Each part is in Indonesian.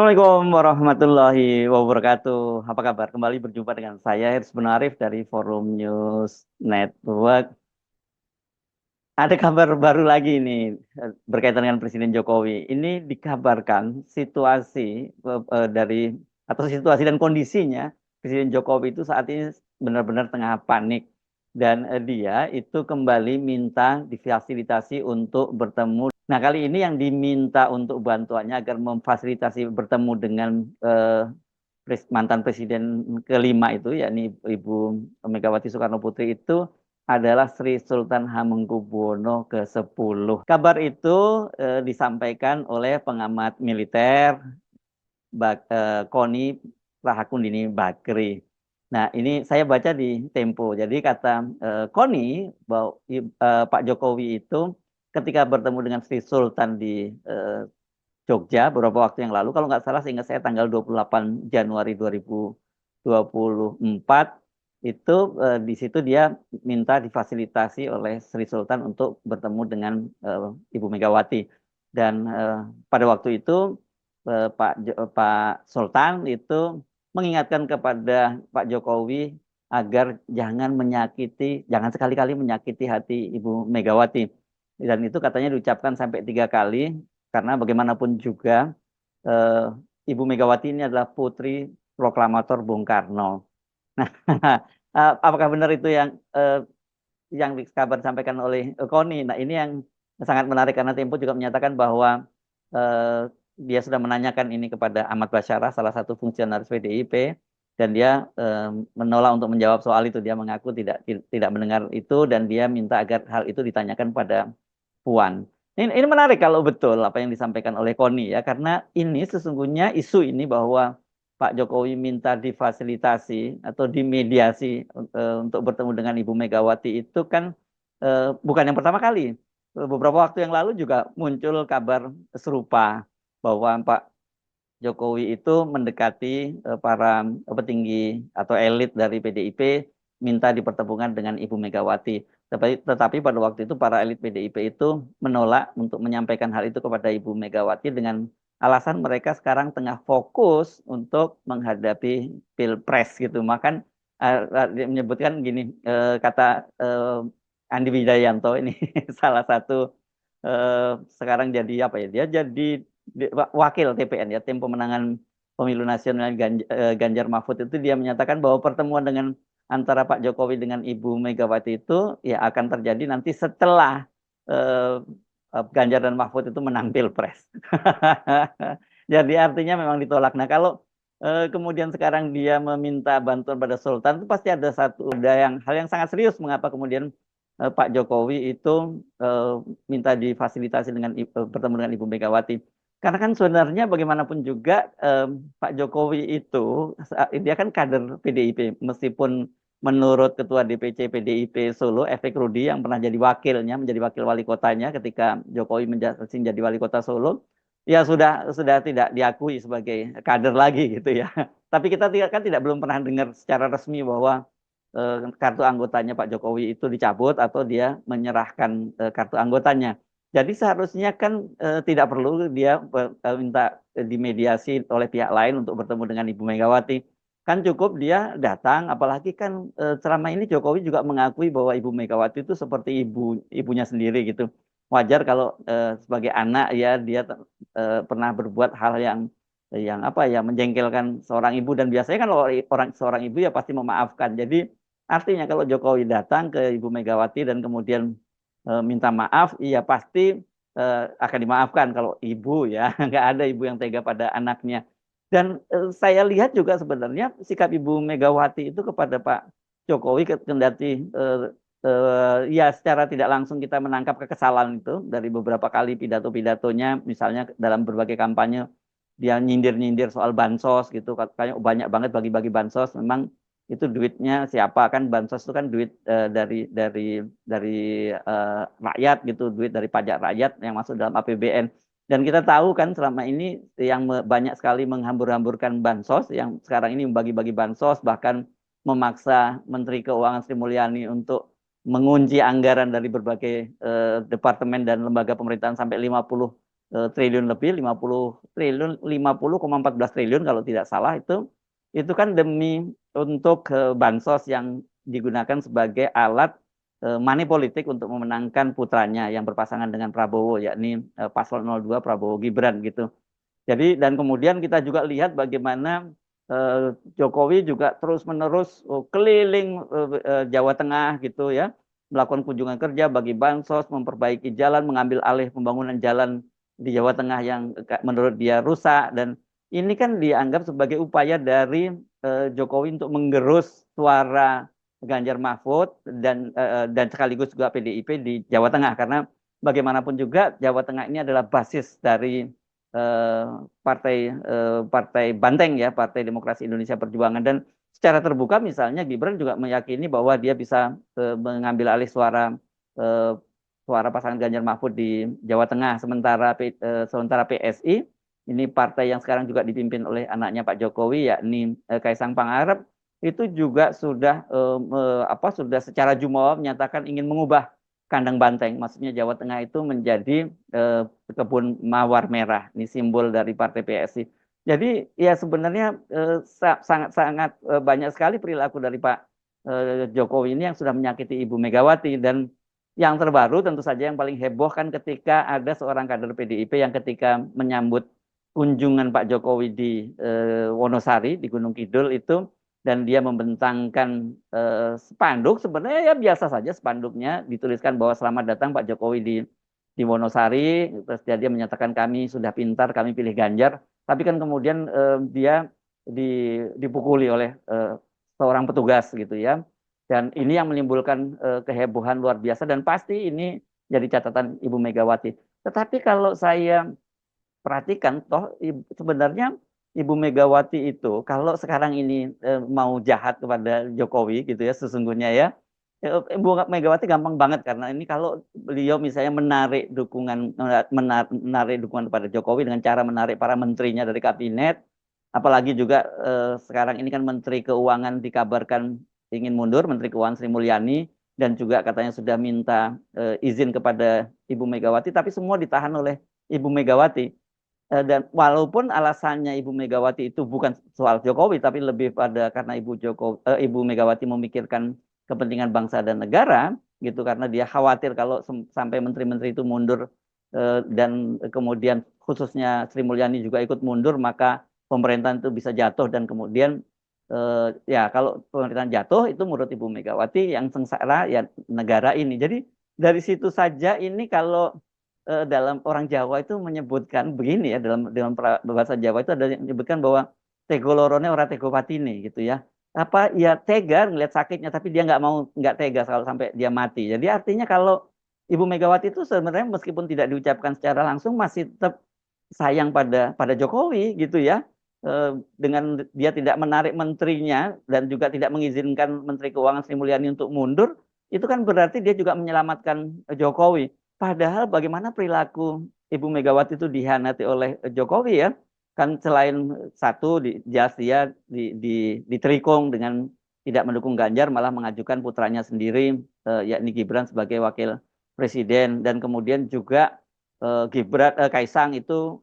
Assalamualaikum warahmatullahi wabarakatuh. Apa kabar? Kembali berjumpa dengan saya Hirs Arif dari Forum News Network. Ada kabar baru lagi nih berkaitan dengan Presiden Jokowi. Ini dikabarkan situasi dari atau situasi dan kondisinya Presiden Jokowi itu saat ini benar-benar tengah panik dan dia itu kembali minta difasilitasi untuk bertemu. Nah, kali ini yang diminta untuk bantuannya agar memfasilitasi bertemu dengan mantan presiden kelima itu, yakni Ibu Megawati Soekarno Putri itu adalah Sri Sultan Hamengkubuwono ke-10. Kabar itu disampaikan oleh pengamat militer Koni Rahakundini Bakri. Nah, ini saya baca di Tempo. Jadi kata Koni bahwa Pak Jokowi itu ketika bertemu dengan Sri Sultan di Jogja beberapa waktu yang lalu, kalau nggak salah seingat saya tanggal 28 Januari 2024, itu di situ dia minta difasilitasi oleh Sri Sultan untuk bertemu dengan Ibu Megawati. Dan pada waktu itu Pak Sultan itu mengingatkan kepada Pak Jokowi agar jangan sekali-kali menyakiti hati Ibu Megawati. Dan itu katanya diucapkan sampai 3 kali, karena bagaimanapun juga eh, Ibu Megawati ini adalah putri proklamator Bung Karno. Nah, apakah benar itu yang kabar disampaikan oleh Koni? Nah, ini yang sangat menarik karena Tempo juga menyatakan bahwa eh, dia sudah menanyakan ini kepada Ahmad Basyara, salah satu fungsionaris PDIP, dan dia menolak untuk menjawab soal itu. Dia mengaku tidak mendengar itu dan dia minta agar hal itu ditanyakan pada Puan. Ini menarik kalau betul apa yang disampaikan oleh Koni ya, karena ini sesungguhnya isu ini bahwa Pak Jokowi minta difasilitasi atau dimediasi untuk bertemu dengan Ibu Megawati itu kan bukan yang pertama kali. Beberapa waktu yang lalu juga muncul kabar serupa bahwa Pak Jokowi itu mendekati para petinggi atau elit dari PDIP minta dipertemukan dengan Ibu Megawati. Tetapi pada waktu itu para elit PDIP itu menolak untuk menyampaikan hal itu kepada Ibu Megawati dengan alasan mereka sekarang tengah fokus untuk menghadapi Pilpres gitu. Makan dia menyebutkan gini, kata Andi Wijayanto ini salah satu sekarang jadi apa ya? Dia jadi wakil TPN ya, Tim Pemenangan Pemilu Nasional Ganjar Mahfud, itu dia menyatakan bahwa pertemuan dengan antara Pak Jokowi dengan Ibu Megawati itu ya akan terjadi nanti setelah Ganjar dan Mahfud itu menang Pilpres. Jadi artinya memang ditolak. Nah, kalau kemudian sekarang dia meminta bantuan pada Sultan, itu pasti ada hal yang sangat serius mengapa kemudian Pak Jokowi itu eh, minta difasilitasi dengan bertemu dengan Ibu Megawati. Karena kan sebenarnya bagaimanapun juga Pak Jokowi itu dia kan kader PDIP, meskipun menurut Ketua DPC PDIP Solo, Efek Rudi, yang pernah jadi wakilnya, menjadi wakil wali kotanya ketika Jokowi menjadi wali kota Solo, ya sudah tidak diakui sebagai kader lagi gitu ya. Tapi kita belum pernah dengar secara resmi bahwa kartu anggotanya Pak Jokowi itu dicabut atau dia menyerahkan kartu anggotanya. Jadi seharusnya kan tidak perlu dia minta dimediasi oleh pihak lain untuk bertemu dengan Ibu Megawati. Kan cukup dia datang, apalagi kan selama ini Jokowi juga mengakui bahwa Ibu Megawati itu seperti ibunya sendiri gitu. Wajar kalau sebagai anak ya dia pernah berbuat hal yang apa ya, menjengkelkan seorang ibu, dan biasanya kan seorang ibu ya pasti memaafkan. Jadi artinya kalau Jokowi datang ke Ibu Megawati dan kemudian minta maaf, iya pasti akan dimaafkan kalau ibu ya. Nggak ada ibu yang tega pada anaknya. Dan saya lihat juga sebenarnya sikap Ibu Megawati itu kepada Pak Jokowi, kendati ya secara tidak langsung kita menangkap kekesalan itu dari beberapa kali pidato-pidatonya, misalnya dalam berbagai kampanye dia nyindir-nyindir soal bansos gitu, katanya banyak banget bagi-bagi bansos. Memang itu duitnya siapa? Kan bansos itu kan duit dari rakyat gitu, duit dari pajak rakyat yang masuk dalam APBN. Dan kita tahu kan selama ini yang banyak sekali menghambur-hamburkan bansos, yang sekarang ini membagi-bagi bansos, bahkan memaksa Menteri Keuangan Sri Mulyani untuk mengunci anggaran dari berbagai departemen dan lembaga pemerintahan sampai 50 triliun lebih, 50 triliun, 50,14 triliun kalau tidak salah itu kan demi untuk bansos yang digunakan sebagai alat money politik untuk memenangkan putranya yang berpasangan dengan Prabowo, yakni paslon 02 Prabowo Gibran gitu. Jadi dan kemudian kita juga lihat bagaimana Jokowi juga terus-menerus keliling Jawa Tengah gitu ya, melakukan kunjungan kerja bagi bansos, memperbaiki jalan, mengambil alih pembangunan jalan di Jawa Tengah yang menurut dia rusak, dan ini kan dianggap sebagai upaya dari Jokowi untuk menggerus suara Ganjar Mahfud dan sekaligus juga PDIP di Jawa Tengah, karena bagaimanapun juga Jawa Tengah ini adalah basis dari partai Banteng ya, Partai Demokrasi Indonesia Perjuangan, dan secara terbuka misalnya Gibran juga meyakini bahwa dia bisa mengambil alih suara pasangan Ganjar Mahfud di Jawa Tengah, sementara PSI ini partai yang sekarang juga dipimpin oleh anaknya Pak Jokowi yakni Kaisang Pangarep itu juga sudah secara jumawa menyatakan ingin mengubah kandang banteng, maksudnya Jawa Tengah itu menjadi kebun mawar merah, ini simbol dari partai PSI. Jadi ya sebenarnya sangat banyak sekali perilaku dari Pak Jokowi ini yang sudah menyakiti Ibu Megawati, dan yang terbaru tentu saja yang paling heboh kan ketika ada seorang kader PDIP yang ketika menyambut kunjungan Pak Jokowi di Wonosari di Gunung Kidul itu, dan dia membentangkan spanduk, sebenarnya ya biasa saja spanduknya dituliskan bahwa selamat datang Pak Jokowi di Wonosari, terus dia menyatakan kami sudah pintar, kami pilih Ganjar, tapi kan kemudian dia dipukuli oleh seorang petugas gitu ya, dan ini yang menimbulkan kehebohan luar biasa, dan pasti ini jadi catatan Ibu Megawati. Tetapi kalau saya perhatikan, toh sebenarnya Ibu Megawati itu kalau sekarang ini mau jahat kepada Jokowi gitu ya, sesungguhnya ya, Ibu Megawati gampang banget, karena ini kalau beliau misalnya menarik dukungan kepada Jokowi dengan cara menarik para menterinya dari kabinet, apalagi juga sekarang ini kan Menteri Keuangan dikabarkan ingin mundur, Menteri Keuangan Sri Mulyani, dan juga katanya sudah minta izin kepada Ibu Megawati, tapi semua ditahan oleh Ibu Megawati. Dan walaupun alasannya Ibu Megawati itu bukan soal Jokowi, tapi lebih pada karena Ibu Megawati memikirkan kepentingan bangsa dan negara, gitu, karena dia khawatir kalau sampai menteri-menteri itu mundur dan kemudian khususnya Sri Mulyani juga ikut mundur, maka pemerintahan itu bisa jatuh, dan kemudian ya kalau pemerintahan jatuh itu menurut Ibu Megawati yang sengsara ya negara ini. Jadi dari situ saja ini kalau dalam orang Jawa itu menyebutkan begini ya, dalam bahasa Jawa itu ada yang menyebutkan bahwa tego lorone ora tego patine gitu ya. Apa ya, tega ngelihat sakitnya tapi dia nggak tega kalau sampai dia mati. Jadi artinya kalau Ibu Megawati itu sebenarnya meskipun tidak diucapkan secara langsung masih tetap sayang pada Jokowi gitu ya. Dengan dia tidak menarik menterinya dan juga tidak mengizinkan Menteri Keuangan Sri Mulyani untuk mundur, itu kan berarti dia juga menyelamatkan Jokowi. Padahal bagaimana perilaku Ibu Megawati itu dihianati oleh Jokowi ya. Kan selain satu, jelas dia diterikung dengan tidak mendukung Ganjar, malah mengajukan putranya sendiri, yakni Gibran sebagai wakil presiden. Dan kemudian juga Kaisang itu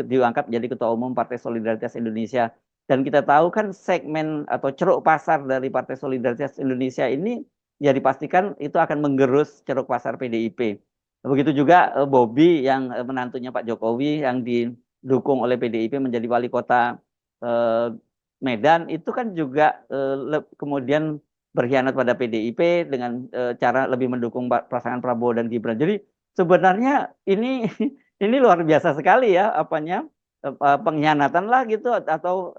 diangkat menjadi ketua umum Partai Solidaritas Indonesia. Dan kita tahu kan segmen atau ceruk pasar dari Partai Solidaritas Indonesia ini ya dipastikan itu akan menggerus ceruk pasar PDIP. Begitu juga Bobi yang menantunya Pak Jokowi yang didukung oleh PDIP menjadi wali kota Medan, itu kan juga kemudian berkhianat pada PDIP dengan cara lebih mendukung pasangan Prabowo dan Gibran. Jadi sebenarnya ini ini luar biasa sekali ya pengkhianatan lah gitu, atau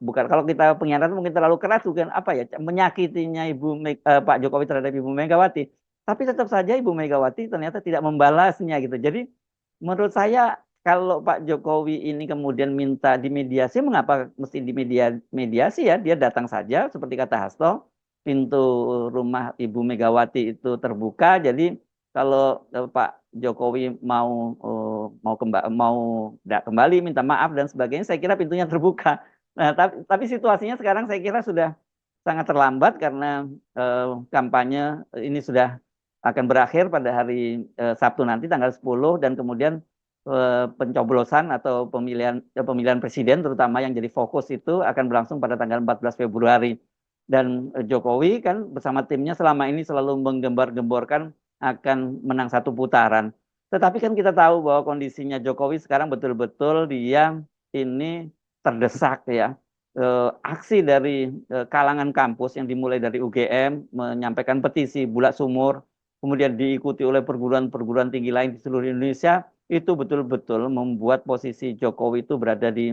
bukan, kalau kita pengkhianatan mungkin terlalu keras, bukan menyakitinya Pak Jokowi terhadap Ibu Megawati, tapi tetap saja Ibu Megawati ternyata tidak membalasnya gitu. Jadi menurut saya kalau Pak Jokowi ini kemudian minta dimediasi, mengapa mesti dimediasi ya? Dia datang saja seperti kata Hasto, pintu rumah Ibu Megawati itu terbuka. Jadi kalau Pak Jokowi mau tidak kembali minta maaf dan sebagainya, saya kira pintunya terbuka. Nah, tapi situasinya sekarang saya kira sudah sangat terlambat karena kampanye ini sudah akan berakhir pada hari Sabtu nanti tanggal 10 dan kemudian pencoblosan atau pemilihan presiden terutama yang jadi fokus itu akan berlangsung pada tanggal 14 Februari. Dan Jokowi kan bersama timnya selama ini selalu menggembar-gemborkan akan menang satu putaran. Tetapi kan kita tahu bahwa kondisinya Jokowi sekarang betul-betul dia ini terdesak ya. Aksi dari kalangan kampus yang dimulai dari UGM menyampaikan petisi bulat sumur, kemudian diikuti oleh perguruan-perguruan tinggi lain di seluruh Indonesia, itu betul-betul membuat posisi Jokowi itu berada di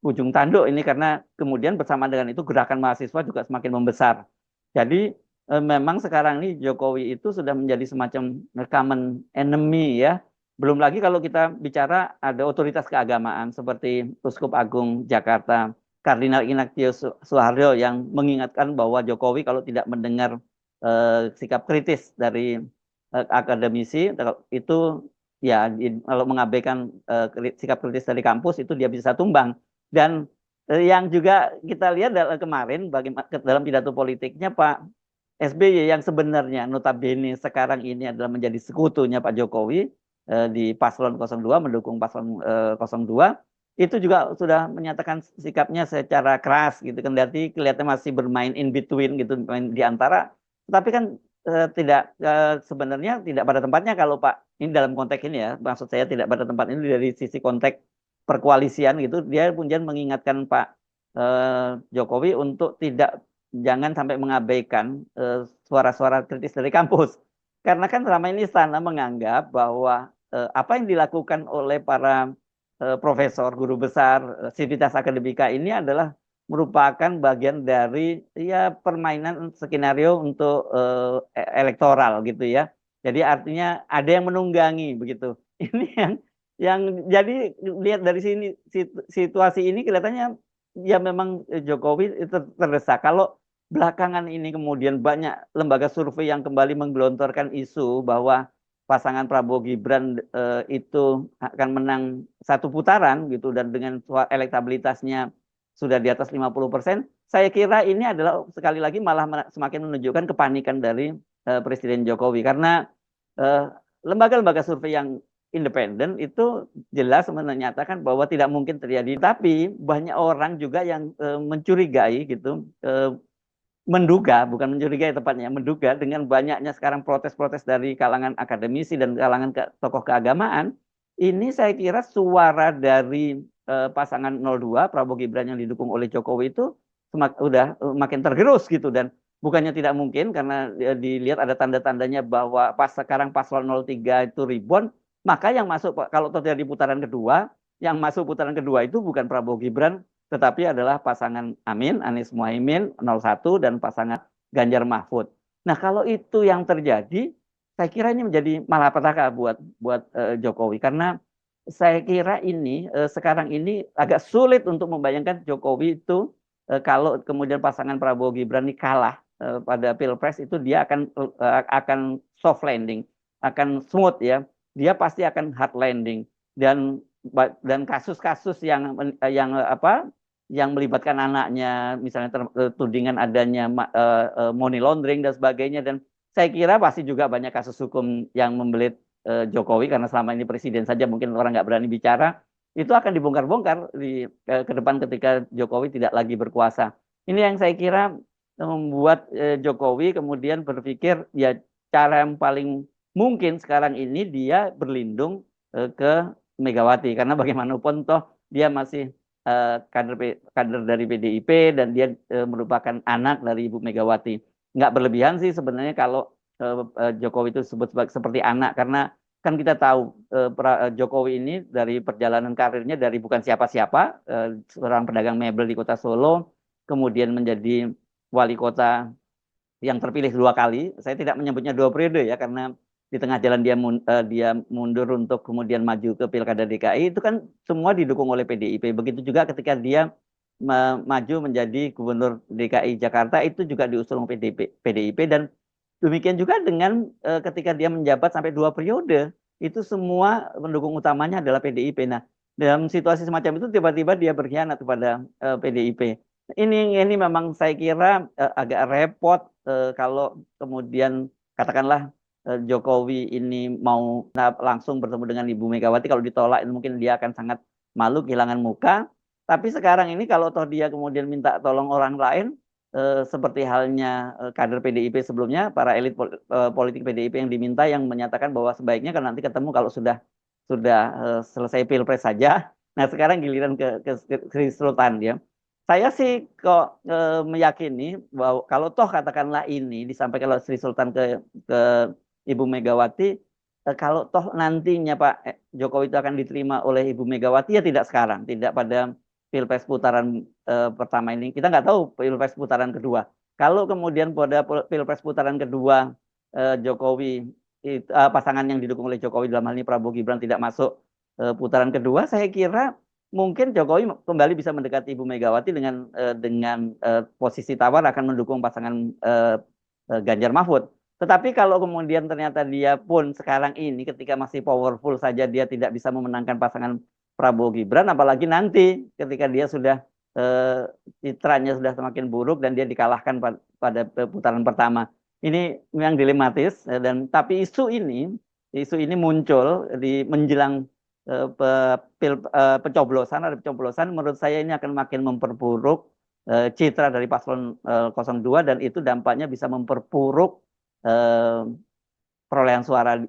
ujung tanduk ini karena kemudian bersama dengan itu gerakan mahasiswa juga semakin membesar. Jadi memang sekarang ini Jokowi itu sudah menjadi semacam common enemy ya. Belum lagi kalau kita bicara ada otoritas keagamaan seperti Uskup Agung Jakarta, Kardinal Ignatius Suharyo yang mengingatkan bahwa Jokowi kalau tidak mendengar sikap kritis dari akademisi itu ya kalau mengabaikan sikap kritis dari kampus itu dia bisa tumbang. Dan yang juga kita lihat kemarin dalam pidato politiknya Pak SBY yang sebenarnya notabene sekarang ini adalah menjadi sekutunya Pak Jokowi di paslon 02 mendukung paslon 02 itu juga sudah menyatakan sikapnya secara keras gitu kan, berarti kelihatan masih bermain in between gitu, main di antara, tapi kan tidak sebenarnya tidak pada tempatnya kalau Pak ini dalam konteks ini ya, maksud saya tidak pada tempat ini dari sisi konteks perkoalisian gitu, dia kemudian mengingatkan Pak Jokowi untuk jangan sampai mengabaikan suara-suara kritis dari kampus, karena kan selama ini istana menganggap bahwa apa yang dilakukan oleh para profesor, guru besar, sivitas akademika ini adalah merupakan bagian dari ya permainan skenario untuk elektoral gitu ya. Jadi artinya ada yang menunggangi begitu. Ini yang jadi lihat dari sini situasi ini kelihatannya ya memang Jokowi itu terdesak. Kalau belakangan ini kemudian banyak lembaga survei yang kembali menggelontorkan isu bahwa pasangan Prabowo Gibran itu akan menang satu putaran gitu dan dengan elektabilitasnya sudah di atas 50%, saya kira ini adalah sekali lagi malah semakin menunjukkan kepanikan dari Presiden Jokowi karena lembaga-lembaga survei yang independen itu jelas menyatakan bahwa tidak mungkin terjadi, tapi banyak orang juga yang mencurigai gitu, menduga, bukan mencurigai tepatnya, menduga dengan banyaknya sekarang protes-protes dari kalangan akademisi dan kalangan tokoh keagamaan, ini saya kira suara dari pasangan 02 Prabowo Gibran yang didukung oleh Jokowi itu udah makin tergerus gitu, dan bukannya tidak mungkin karena dilihat ada tanda-tandanya bahwa pas sekarang paslon 03 itu rebound, maka yang masuk kalau terjadi putaran kedua, yang masuk putaran kedua itu bukan Prabowo Gibran tetapi adalah pasangan Amin, Anies Muhaimin 01 dan pasangan Ganjar Mahfud. Nah, kalau itu yang terjadi, saya kira ini menjadi malapetaka buat Jokowi karena saya kira ini sekarang ini agak sulit untuk membayangkan Jokowi itu kalau kemudian pasangan Prabowo Gibran ini kalah pada Pilpres itu dia akan soft landing, akan smooth ya. Dia pasti akan hard landing dan kasus-kasus yang melibatkan anaknya, misalnya tudingan adanya money laundering dan sebagainya, dan saya kira pasti juga banyak kasus hukum yang membelit Jokowi karena selama ini presiden saja mungkin orang nggak berani bicara, itu akan dibongkar-bongkar ke depan ketika Jokowi tidak lagi berkuasa. Ini yang saya kira membuat Jokowi kemudian berpikir ya cara yang paling mungkin sekarang ini dia berlindung ke Megawati karena bagaimanapun toh dia masih kader dari PDIP dan dia merupakan anak dari Ibu Megawati. Nggak berlebihan sih sebenarnya kalau Jokowi itu sebut seperti anak karena kan kita tahu Jokowi ini dari perjalanan karirnya dari bukan siapa-siapa, seorang pedagang mebel di kota Solo, kemudian menjadi wali kota yang terpilih 2 kali. Saya tidak menyebutnya 2 periode ya karena di tengah jalan dia mundur untuk kemudian maju ke Pilkada DKI, itu kan semua didukung oleh PDIP. Begitu juga ketika dia maju menjadi Gubernur DKI Jakarta itu juga diusung PDIP dan demikian juga dengan ketika dia menjabat sampai 2 periode itu semua pendukung utamanya adalah PDIP. Nah, dalam situasi semacam itu tiba-tiba dia berkhianat kepada PDIP. Ini memang saya kira agak repot kalau kemudian katakanlah Jokowi ini mau langsung bertemu dengan Ibu Megawati, kalau ditolak mungkin dia akan sangat malu, kehilangan muka. Tapi sekarang ini kalau toh dia kemudian minta tolong orang lain, seperti halnya kader PDIP sebelumnya, para elit politik PDIP yang diminta, yang menyatakan bahwa sebaiknya kan nanti ketemu kalau sudah selesai pilpres saja. Nah sekarang giliran ke Sri Sultan ya. Saya sih kok meyakini bahwa kalau toh katakanlah ini disampaikan oleh Sri Sultan ke Ibu Megawati, kalau toh nantinya Pak Jokowi itu akan diterima oleh Ibu Megawati, ya tidak sekarang, tidak pada pilpres putaran pertama ini. Kita nggak tahu pilpres putaran kedua. Kalau kemudian pada pilpres putaran kedua Jokowi pasangan yang didukung oleh Jokowi dalam hal ini Prabowo Gibran tidak masuk putaran kedua, saya kira mungkin Jokowi kembali bisa mendekati Ibu Megawati dengan posisi tawar akan mendukung pasangan Ganjar Mahfud. Tetapi kalau kemudian ternyata dia pun sekarang ini ketika masih powerful saja dia tidak bisa memenangkan pasangan Prabowo Gibran, apalagi nanti ketika dia sudah citranya sudah semakin buruk dan dia dikalahkan pada putaran pertama. Ini memang dilematis, dan tapi isu ini muncul di menjelang pencoblosan, ada pencoblosan, menurut saya ini akan makin memperburuk citra dari paslon 02, dan itu dampaknya bisa memperburuk perolehan suara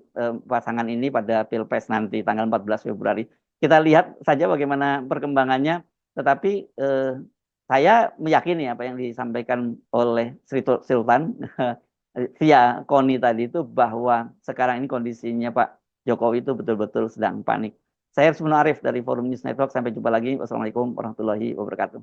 pasangan ini pada Pilpres nanti tanggal 14 Februari. Kita lihat saja bagaimana perkembangannya, tetapi saya meyakini apa yang disampaikan oleh Sri Sultan via Koni tadi itu, bahwa sekarang ini kondisinya Pak Jokowi itu betul-betul sedang panik. Saya Rusmino Arif dari Forum News Network. Sampai jumpa lagi. Wassalamualaikum warahmatullahi wabarakatuh.